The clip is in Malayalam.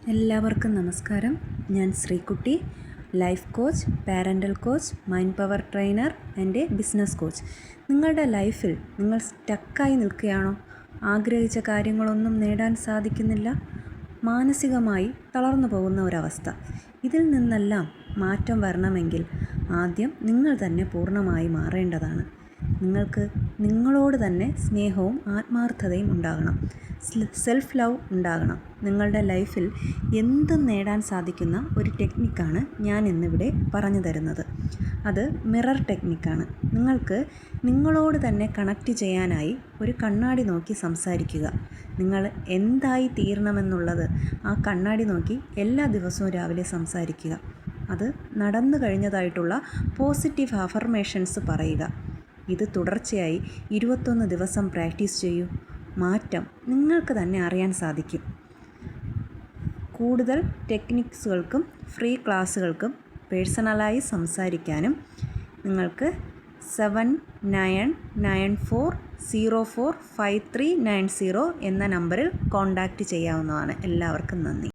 എല്ലാവർക്കും നമസ്കാരം. ഞാൻ Sreekutty, life coach, parental coach, mind power trainer and business coach. നിങ്ങളുടെ ലൈഫിൽ നിങ്ങൾ സ്റ്റക്കായി നിൽക്കുകയാണോ? ആഗ്രഹിച്ച കാര്യങ്ങളൊന്നും നേടാൻ സാധിക്കുന്നില്ല? മാനസികമായി തളർന്നു പോകുന്ന ഒരവസ്ഥ. ഇതിൽ നിന്നെല്ലാം മാറ്റം വരണമെങ്കിൽ ആദ്യം നിങ്ങൾ തന്നെ പൂർണ്ണമായി മാറേണ്ടതാണ്. നിങ്ങൾക്ക് നിങ്ങളോട് തന്നെ സ്നേഹവും ആത്മാർത്ഥതയും ഉണ്ടാകണം. സെൽഫ് ലവ് ഉണ്ടാകണം. നിങ്ങളുടെ ലൈഫിൽ എന്തും നേടാൻ സാധിക്കുന്ന ഒരു ടെക്നിക്കാണ് ഞാൻ ഇന്നിവിടെ പറഞ്ഞു തരുന്നത്. അത് മിറർ ടെക്നിക്കാണ്. നിങ്ങൾക്ക് നിങ്ങളോട് തന്നെ കണക്റ്റ് ചെയ്യാനായി ഒരു കണ്ണാടി നോക്കി സംസാരിക്കുക. നിങ്ങൾ എന്തായി തീരണമെന്നുള്ളത് ആ കണ്ണാടി നോക്കി എല്ലാ ദിവസവും രാവിലെ സംസാരിക്കുക. അത് നടന്നു കഴിഞ്ഞതായിട്ടുള്ള പോസിറ്റീവ് അഫർമേഷൻസ് പറയുക. ഇത് തുടർച്ചയായി 21 ദിവസം പ്രാക്ടീസ് ചെയ്യൂ. മാറ്റം നിങ്ങൾക്ക് തന്നെ അറിയാൻ സാധിക്കും. കൂടുതൽ ടെക്നിക്സുകൾക്കും ഫ്രീ ക്ലാസ്സുകൾക്കും പേഴ്സണലായി സംസാരിക്കാനും നിങ്ങൾക്ക് 7994045390 എന്ന നമ്പറിൽ കോൺടാക്റ്റ് ചെയ്യാവുന്നതാണ്. എല്ലാവർക്കും നന്ദി.